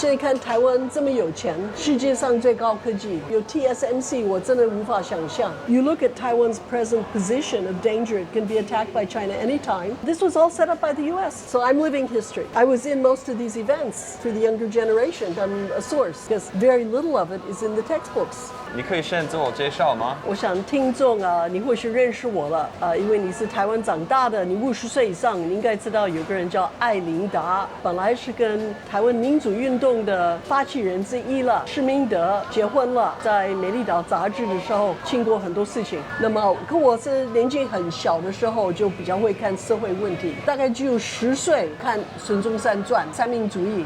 现在看台湾这么有钱，世界上最高科技，有 TSMC， 我真的无法想象。You look at Taiwan's present position of danger, it can be attacked by China anytime. This was all set up by the U.S. So I'm living history. I was in most of these events for the younger generation. I'm a source because very little of it is in the textbooks. 你可以先自我介绍吗？我想听众啊，你或许认识我了因为你是台湾长大的，你50岁以上，你应该知道有个人叫艾琳达，本来是跟台湾民主运动的发起人之一了，施明德结婚了，在《美丽岛》杂志的时候亲过很多事情。那么跟我是年纪很小的时候就比较会看社会问题，大概只有10岁看孙中山传三民主义，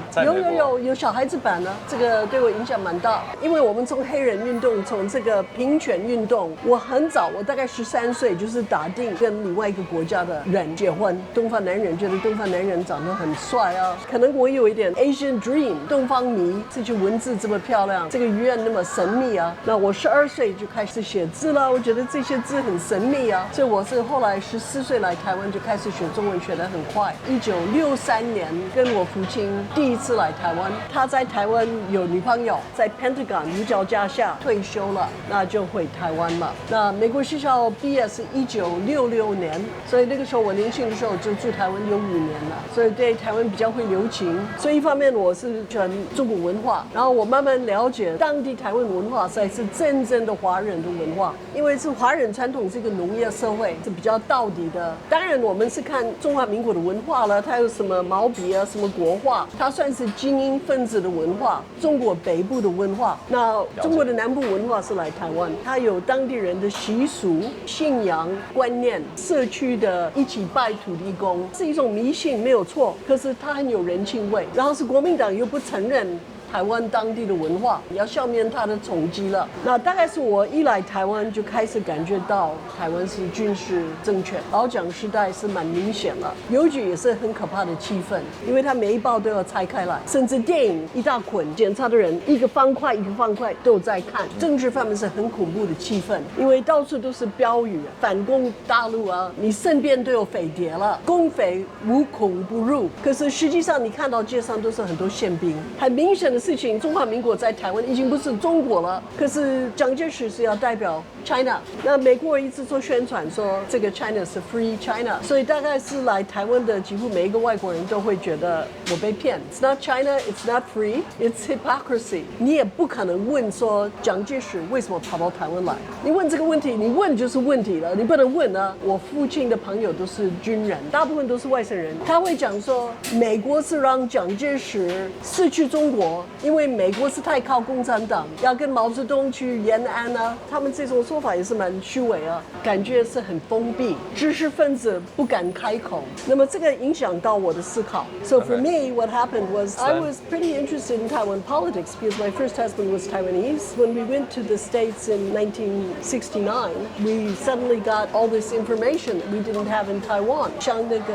有小孩子版呢，这个对我影响蛮大，因为我们从黑人运动，从这个平权运动，我很早，我大概13岁就是打定跟另外一个国家的人结婚，东方男人，觉得东方男人长得很帅啊，可能我有一点 Asian dream 东方迷，这些文字这么漂亮，这个语言那么神秘啊，那我12岁就开始写字了，我觉得这些字很神秘啊，所以我是后来14岁来台湾就开始学中文，学得很快。1963年跟我父亲第一次来台湾，他在台湾有女朋友，在 Pentagon 女角家下退休了，那就回台湾了。那美国学校毕业是1966年，所以那个时候我年轻的时候就住台湾有5年了，所以对台湾比较会留情。所以一方面我是喜欢中国文化，然后我慢慢了解当地台湾文化才是真正的华人的文化，因为是华人传统是一个农业社会，是比较道地的。当然我们是看中华民国的文化了，它有什么毛笔啊，什么国画，它算是精英分子的文化，中国北部的文化。那中国的南部文化是来台湾，它有当地人的习俗、信仰、观念，社区的一起拜土地公，是一种迷信没有错，可是它很有人情味。然后是国民党又不承认台湾当地的文化，你要消灭它的冲击了。那大概是我一来台湾就开始感觉到台湾是军事政权，老蒋时代是蛮明显了。邮局也是很可怕的气氛，因为它每一包都要拆开来，甚至电影一大捆，检查的人一个方块一个方块都有在看。政治方面是很恐怖的气氛，因为到处都是标语，反攻大陆啊，你身边都有匪谍了，共匪无孔不入。可是实际上你看到街上都是很多宪兵，很明显的事情，中华民国在台湾已经不是中国了，可是蒋介石是要代表 China， 那美国人一直做宣传说这个 China 是 Free China， 所以大概是来台湾的几乎每一个外国人都会觉得我被骗。It's not China, it's not free, it's hypocrisy。你也不可能问说蒋介石为什么跑到台湾来，你问这个问题，你问就是问题了，你不能问啊。我父亲的朋友都是军人，大部分都是外省人，他会讲说美国是让蒋介石失去中国，因为美国是太靠共产党，要跟毛泽东去延安啊，他们这种说法也是蛮虚伪啊，感觉是很封闭，知识分子不敢开口。那么这个影响到我的思考。So for me, what happened was I was pretty interested in Taiwan politics because my first husband was Taiwanese. When we went to the States in 1969, we suddenly got all this information that we didn't have in Taiwan. 像那个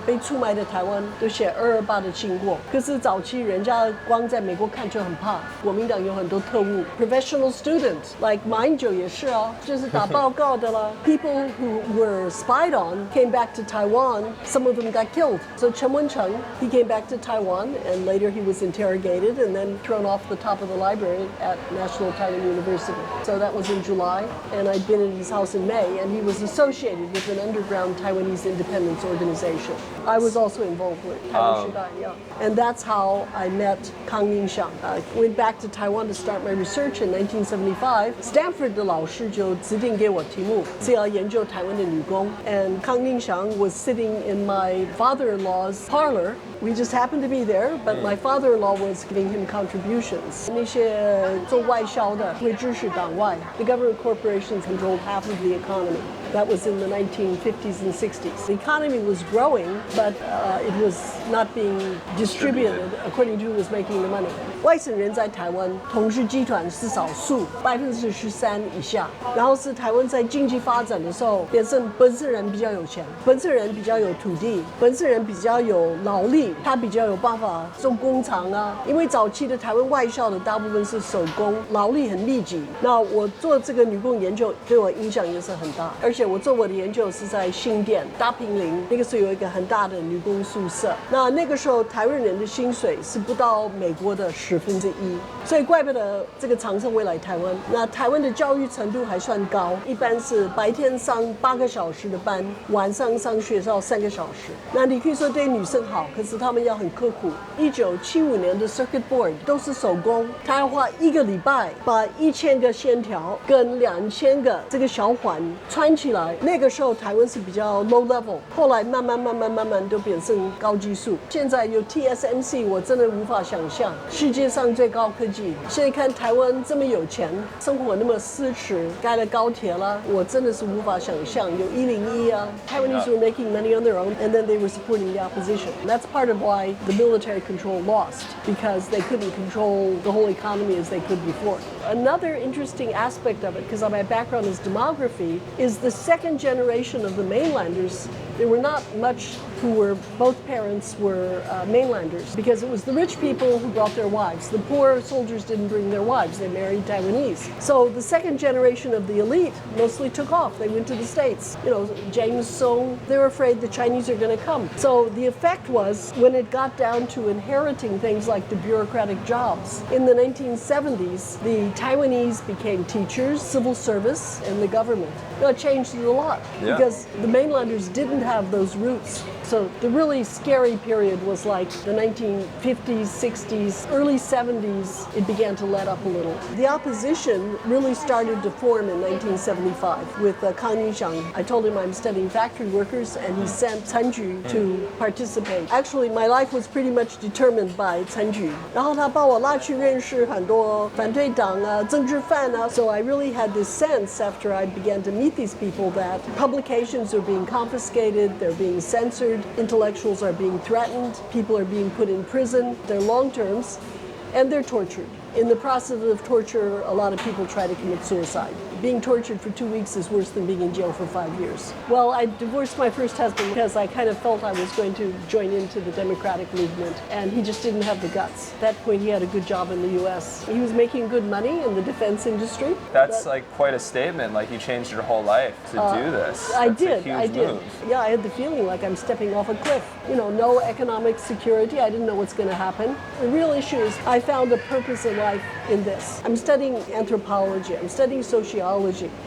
被出卖的台湾都写228的经过，可是早期人家光在美国看就很怕，国民党有很多特务 ，professional students like mine 就也是啊，就是打报告的啦。People who were spied on came back to Taiwan. Some of them got killed. So Chen Wen-cheng, he came back to Taiwan, and later he was interrogated and then thrown off the top of the library at National Taiwan University. So that was in July, and I'd been at his house in May, and he was associated with an underground Taiwanese independence organization. I was also involved with Taiwan Shidai, yeah. And that's how I met康宁祥. I went back to Taiwan to start my research in 1975. Stanford 的老师就指定给我题目是要研究台湾的女工 and 康宁祥 was sitting in my father-in-law's parlor. We just happened to be there, but my father-in-law was giving him contributions. 那些做外销的会支持党外 The government corporations controlled half of the economy. That was in the 1950s and 60s. The economy was growing, but it was not being distributed according to who was making the money. 外省人在台湾统治集团是少数，13%以下。然后是台湾在经济发展的时候，变成本省人比较有钱，本省人比较有土地，本省人比较有劳力，他比较有办法做工厂啊。因为早期的台湾外销的大部分是手工，劳力很密集。那我做这个女工研究对我影响也是很大，而且且我做我的研究是在新店大坪林，那个时候有一个很大的女工宿舍。那个时候台湾人的薪水是不到美国的1/10，所以怪不得这个厂商会来台湾。那台湾的教育程度还算高，一般是白天上8个小时的班，晚上上学校3个小时。那你可以说对女生好，可是他们要很刻苦。1975年的 Circuit Board 都是手工，他要花1个礼拜把1000个线条跟2000个这个小环穿起来。那个时候台湾是比较 low level， 后来慢慢都变成高技术。现在有 TSMC， 我真的无法想象世界上最高科技。现在看台湾这么有钱，生活那么奢侈，盖了高铁了，我真的是无法想象。有101啊 ，Taiwanese were making money on their own, and then they were supporting the opposition. That's part of why the military control lost, because they couldn't control the whole economy as they could before. Another interesting aspect of it, because my background is demography, is the second generation of the mainlanders. There were not much who were, both parents were mainlanders, because it was the rich people who brought their wives. The poor soldiers didn't bring their wives, they married Taiwanese. So the second generation of the elite mostly took off. They went to the States. You know, James Song, they were afraid the Chinese are going to come. So the effect was, when it got down to inheriting things like the bureaucratic jobs, in the 1970s, the Taiwanese became teachers, civil service, and the government. It changed it a lot, because the mainlanders didn't have those roots. So the really scary period was like the 1950s, 60s, early 70s, it began to let up a little. The opposition really started to form in 1975 with康宁祥. I told him I'm studying factory workers, and he sent Chen Ju to participate. Actually, my life was pretty much determined by Chen Ju. 然后他把我拉去认识很多反对党啊、政治犯啊。So I really had this sense after I began to meet these people that publications are being confiscated, they're being censored, intellectuals are being threatened, people are being put in prison, they're long terms, and they're tortured. In the process of torture, a lot of people try to commit suicide. Being tortured for 2 weeks is worse than being in jail for 5 years. Well, I divorced my first husband because I kind of felt I was going to join into the Democratic movement, and he just didn't have the guts. At that point, he had a good job in the U.S. He was making good money in the defense industry. That's like quite a statement, like you changed your whole life to do this. I That's did, a huge I did. move. Yeah, I had the feeling like I'm stepping off a cliff. You know, no economic security. I didn't know what's going to happen. The real issue is I found a purpose in life in this. I'm studying anthropology. I'm studying sociology.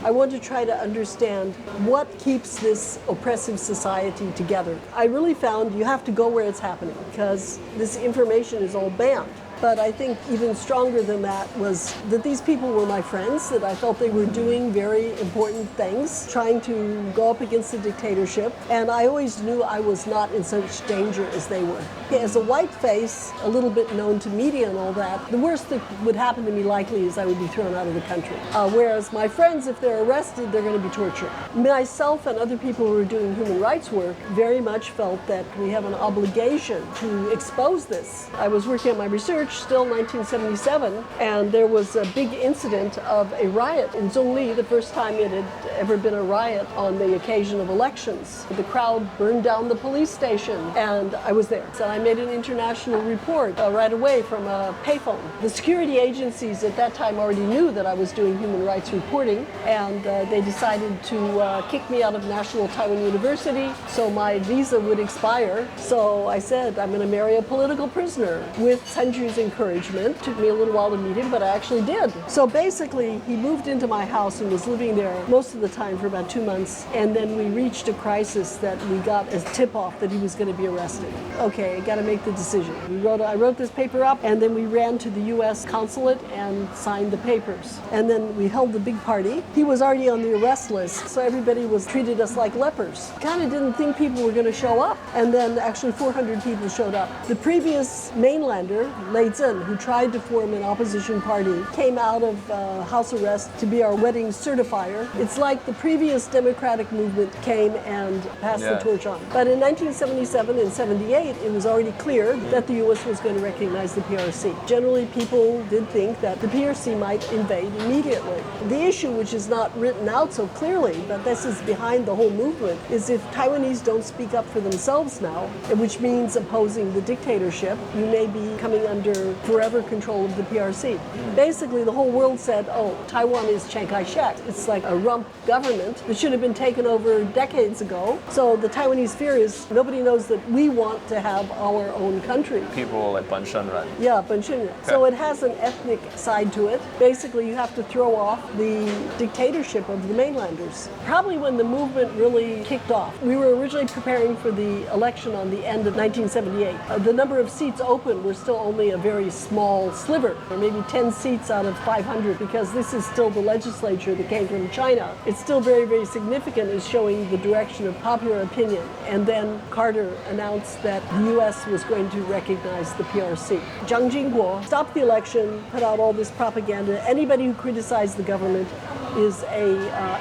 I want to try to understand what keeps this oppressive society together. I really found you have to go where it's happening, because this information is all banned. But I think even stronger than that was that these people were my friends, that I felt they were doing very important things, trying to go up against the dictatorship, and I always knew I was not in such danger as they were. As a white face, a little bit known to media and all that, the worst that would happen to me likely is I would be thrown out of the country. Whereas my friends, if they're arrested, they're going to be tortured. Myself and other people who are doing human rights work very much felt that we have an obligation to expose this. I was working on my research still 1977, and there was a big incident of a riot in Zhongli, the first time it had ever been a riot on the occasion of elections. The crowd burned down the police station, and I was there. So I made an international report right away from a payphone. The security agencies at that time already knew that I was doing human rights reporting, and they decided to kick me out of National Taiwan University, so my visa would expire. So I said, I'm going to marry a political prisoner. With Chen Ju's encouragement. It took me a little while to meet him, but I actually did. So basically, he moved into my house and was living there most of the time for about 2 months, and then we reached a crisis that we got a tip-off that he was going to be arrested. Okay, I got to make the decision. I wrote this paper up, and then we ran to the U.S. consulate and signed the papers. And then we held the big party. He was already on the arrest list, so everybody treated us like lepers. Kind of didn't think people were going to show up, and then actually 400 people showed up. The previous mainlander, Lei Zhen, who tried to form an opposition party, came out of house arrest to be our wedding certifier. It's like the previous democratic movement came and passed the torch on. But in 1977 and 78, it was already clear that the U.S. was going to recognize the PRC. Generally, people did think that the PRC might invade immediately. The issue, which is not written out so clearly, but this is behind the whole movement, is if Taiwanese don't speak up for themselves now, which means opposing the dictatorship, you may be coming under under forever control of the PRC. Basically, the whole world said, oh, Taiwan is Chiang Kai-shek. It's like a rump government that should have been taken over decades ago. So the Taiwanese fear is nobody knows that we want to have our own country. People like 本省人. Yeah, 本省人. So it has an ethnic side to it. Basically, you have to throw off the dictatorship of the mainlanders. Probably when the movement really kicked off. We were originally preparing for the election on the end of 1978. The number of seats open were still only a very small sliver, or maybe 10 seats out of 500, because this is still the legislature that came from China. It's still very, very significant as showing the direction of popular opinion. And then Carter announced that the U.S. was going to recognize the PRC. Jiang Jingguo stopped the election, put out all this propaganda. Anybody who criticized the government is an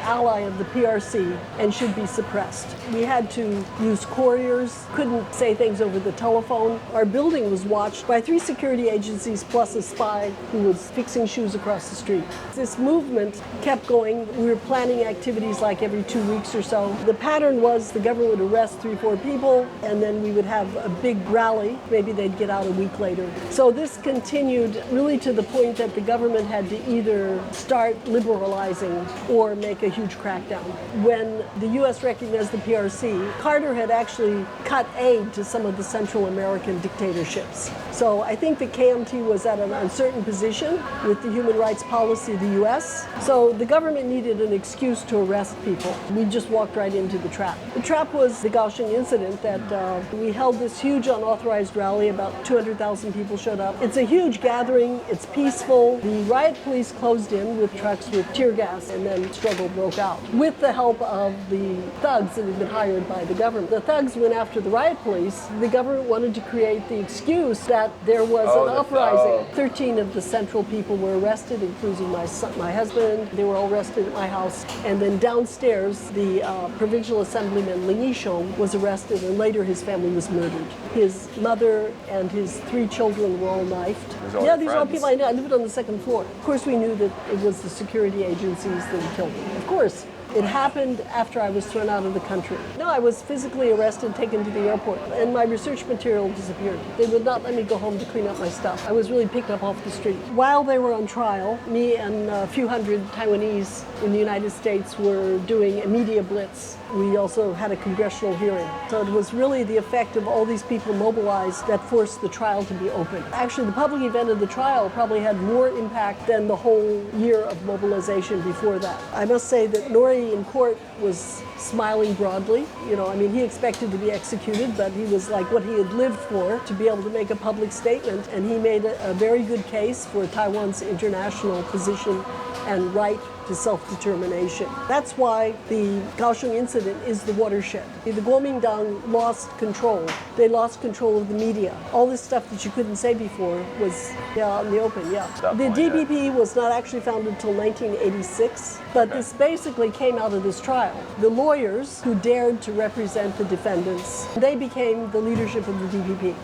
ally of the PRC and should be suppressed. We had to use couriers, couldn't say things over the telephone. Our building was watched by 3 security agencies plus a spy who was fixing shoes across the street. This movement kept going. We were planning activities like every 2 weeks or so. The pattern was the government would arrest 3-4 people, and then we would have a big rally. Maybe they'd get out a week later. So this continued really to the point that the government had to either start liberalizing or make a huge crackdown. When the U.S. recognized the PRC, Carter had actually cut aid to some of the Central American dictatorships. So I think the KMT was at an uncertain position with the human rights policy of the U.S. So the government needed an excuse to arrest people. We just walked right into the trap. The trap was the Kaohsiung incident that we held this huge unauthorized rally. About 200,000 people showed up. It's a huge gathering. It's peaceful. The riot police closed in with trucks with tear gas, and then struggle broke out with the help of the thugs that had been hired by the government. The thugs went after the riot police. The government wanted to create the excuse that there was an uprising. 13 of the central people were arrested, including my husband. They were all arrested at my house. And then downstairs, the provincial assemblyman Ling Yishong was arrested, and later his family was murdered. His mother and his 3 children were all knifed. Yeah, these are all people I knew. I lived on the 2nd floor. Of course, we knew that it was the security agencies that had killed them. Of course. It happened after I was thrown out of the country. No, I was physically arrested, taken to the airport, and my research material disappeared. They would not let me go home to clean up my stuff. I was really picked up off the street. While they were on trial, me and a few hundred Taiwanese in the United States were doing a media blitz. We also had a congressional hearing. So it was really the effect of all these people mobilized that forced the trial to be opened. Actually, the public event of the trial probably had more impact than the whole year of mobilization before that. I must say that Nori in court was smiling broadly. You know, I mean, he expected to be executed, but he was like what he had lived for, to be able to make a public statement. And he made a very good case for Taiwan's international position and right to self-determination. That's why the Kaohsiung incident is the watershed. The Kuomintang lost control. They lost control of the media. All this stuff that you couldn't say before was out in the open, The DPP was not actually founded until 1986, but this basically came out of this trial. The lawyers who dared to represent the defendants, they became the leadership of the DPP,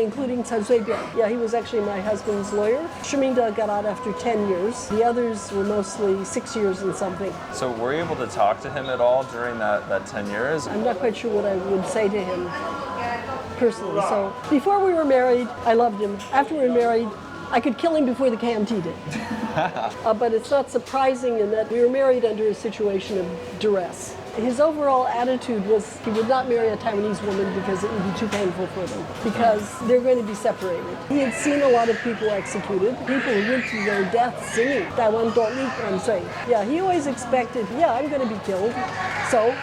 including Chen Shui-bian. Yeah, he was actually my husband's lawyer.施明德got out after 10 years. The others were mostly 6 years and something. So were you able to talk to him at all during that 10 years? I'm not quite sure what I would say to him personally. So before we were married, I loved him. After we were married, I could kill him before the KMT did. But it's not surprising in that we were married under a situation of duress. His overall attitude was he would not marry a Taiwanese woman because it would be too painful for them, because they're going to be separated. He had seen a lot of people executed, people who went to their death singing Taiwan Dot Li and saying, he always expected, I'm going to be killed. So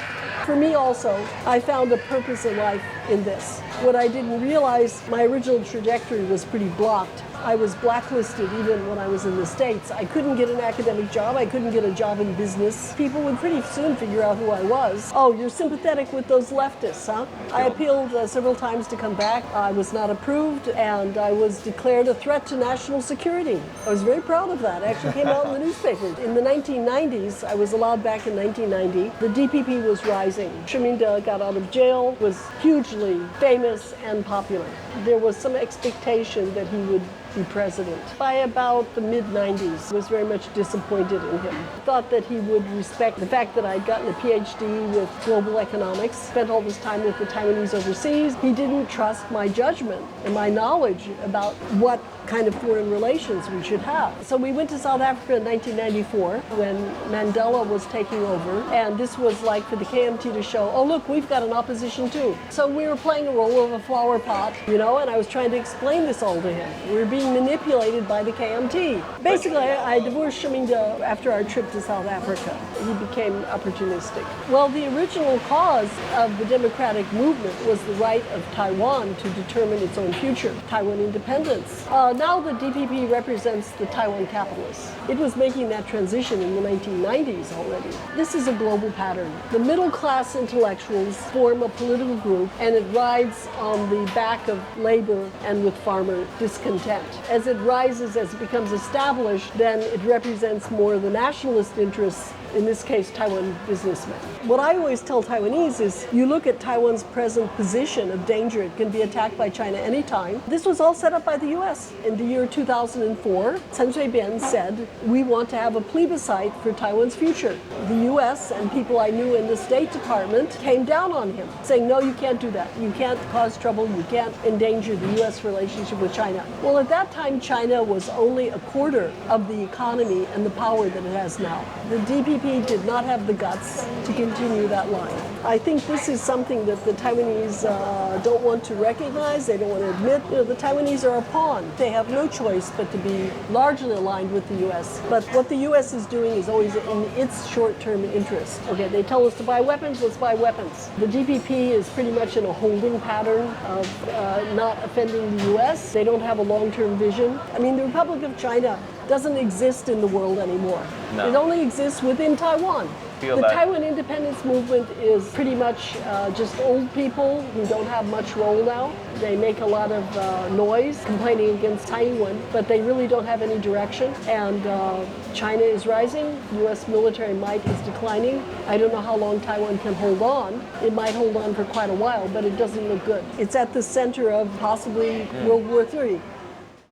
for me also, I found a purpose in life in this. What I didn't realize, my original trajectory was pretty blocked. I was blacklisted even when I was in the States. I couldn't get an academic job. I couldn't get a job in business. People would pretty soon figure out who I was. Oh, you're sympathetic with those leftists, huh? I appealed several times to come back. I was not approved, and I was declared a threat to national security. I was very proud of that. It actually came out in the newspaper. In the 1990s, I was allowed back in 1990. The DPP was rising.施明德got out of jail, was hugely famous and popular. There was some expectation that he would be president. By about the mid-90s, I was very much disappointed in him. Thought that he would respect the fact that I'd gotten a PhD with global economics, spent all this time with the Taiwanese overseas. He didn't trust my judgment and my knowledge about what kind of foreign relations we should have. So we went to South Africa in 1994 when Mandela was taking over, and this was like for the KMT to show, oh look, we've got an opposition too. So we were playing a role of a flower pot, you know, and I was trying to explain this all to him. We were being manipulated by the KMT. Basically, I divorced Shimingdo after our trip to South Africa. He became opportunistic. Well, the original cause of the democratic movement was the right of Taiwan to determine its own future, Taiwan independence. Now the DPP represents the Taiwan capitalists. It was making that transition in the 1990s already. This is a global pattern. The middle class intellectuals form a political group, and it rides on the back of labor and with farmer discontent. As it rises, as it becomes established, then it represents more the nationalist interests, in this case, Taiwan businessmen. What I always tell Taiwanese is, you look at Taiwan's present position of danger. It can be attacked by China anytime. This was all set up by the U.S. In the year 2004, Chen Shui-bian said, we want to have a plebiscite for Taiwan's future. The U.S. and people I knew in the State Department came down on him, saying, no, you can't do that. You can't cause trouble. You can't endanger the U.S. relationship with China. Well, at that time, China was only a quarter of the economy and the power that it has now. The DPP did not have the guts to continue that line. I think this is something that the Taiwanese don't want to recognize. They don't want to admit. You know, the Taiwanese are a pawn. They have no choice but to be largely aligned with the U.S. But what the U.S. is doing is always in its short-term interest. Okay, they tell us to buy weapons, let's buy weapons. The DPP is pretty much in a holding pattern of not offending the U.S. They don't have a long-term vision. I mean, the Republic of China doesn't exist in the world anymore. No. It only exists within Taiwan. The Taiwan independence movement is pretty much just old people who don't have much role now. They make a lot of noise complaining against Taiwan, but they really don't have any direction. And China is rising. U.S. military might is declining. I don't know how long Taiwan can hold on. It might hold on for quite a while, but it doesn't look good. It's at the center of possibly World War III.